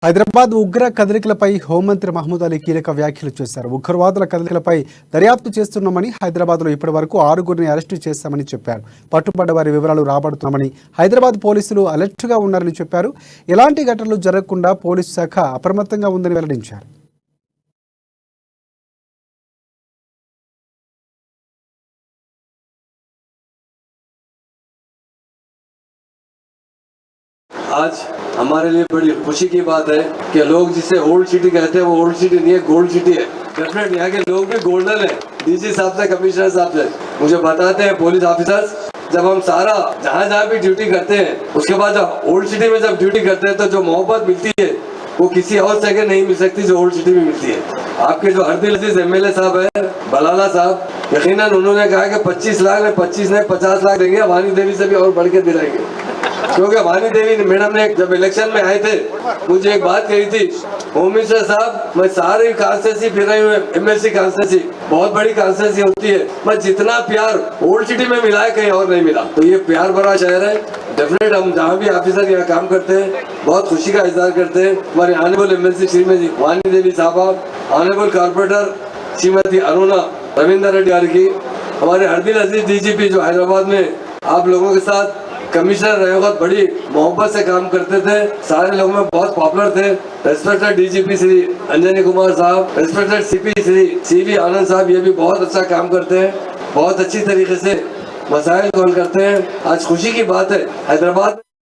హైదరాబాద్ ఉగ్ర కదలికలపై హోంమంత్రి మహమూద్ అలీ కీలక వ్యాఖ్యలు చేశారు. ఉగ్రవాదుల కదలికలపై దర్యాప్తు చేస్తున్నామని, హైదరాబాద్లో ఇప్పటివరకు 6గురిని అరెస్టు చేశామని చెప్పారు. పట్టుబడ్డ వారి వివరాలు రాబడుతున్నామని, హైదరాబాద్ పోలీసులు అలర్ట్గా ఉన్నారని చెప్పారు. ఎలాంటి ఘటనలు జరగకుండా పోలీసు శాఖ అప్రమత్తంగా ఉందని వెల్లడించారు. आज हमारे लिए बड़ी खुशी की बात है कि लोग जिसे ओल्ड सिटी कहते हैं वो ओल्ड सिटी नहीं है, गोल्ड सिटी है। डेफिनेट यहाँ के लोग भी गोल्डन है। डीसी साहब से, कमिश्नर साहब से मुझे बताते हैं पुलिस ऑफिसर्स, जब हम सारा जहाँ भी ड्यूटी करते हैं उसके बाद जब ओल्ड सिटी में जब ड्यूटी करते हैं तो जो मोहब्बत मिलती है वो किसी और जगह नहीं मिल सकती जो ओल्ड सिटी में मिलती है। आपके जो हरदिल अजीज MLA साहब है बलाला साहब, यकीनन उन्होंने कहा कि 25 लाख ने 25 ने 50 लाख देंगे, वानी देवी से भी और बढ़ के दिलाएंगे। क्योंकि वानी देवी मैडम ने जब इलेक्शन में आए थे मुझे एक बात कही थी, होम मिनिस्टर साहब मैं सारी कॉन्स्टिट्यूंसी फिर रही हूँ, MLC कॉन्स्टिट्यूंसी बहुत बड़ी कॉन्स्टिट्यूंसी होती है, मैं जितना प्यार ओल्ड सिटी में मिला है कहीं और नहीं मिला। तो ये प्यार भरा शहर है। डेफिनेट हम जहाँ भी ऑफिसर यहाँ काम करते हैं बहुत खुशी का इजहार करते हैं। हमारे ऑनरेबल MLC श्रीमती वानी देवी साहबा, ऑनरेबल कॉर्पोरेटर श्रीमती अरुणा रविंदर रेड्डी गारी की, हमारे हरदिल अजीज DGP जो हैदराबाद में आप लोगों के साथ कमिश्नर रहे वक्त बड़ी मोहब्बत से काम करते थे, सारे लोग में बहुत पॉपुलर थे। रेस्पेक्टेड DGP श्री अंजनी कुमार साहब, रेस्पेक्टेड CP श्री CV आनंद साहब, ये भी बहुत अच्छा काम करते हैं, बहुत अच्छी तरीके से मसाइल हल करते हैं। आज खुशी की बात है हैदराबाद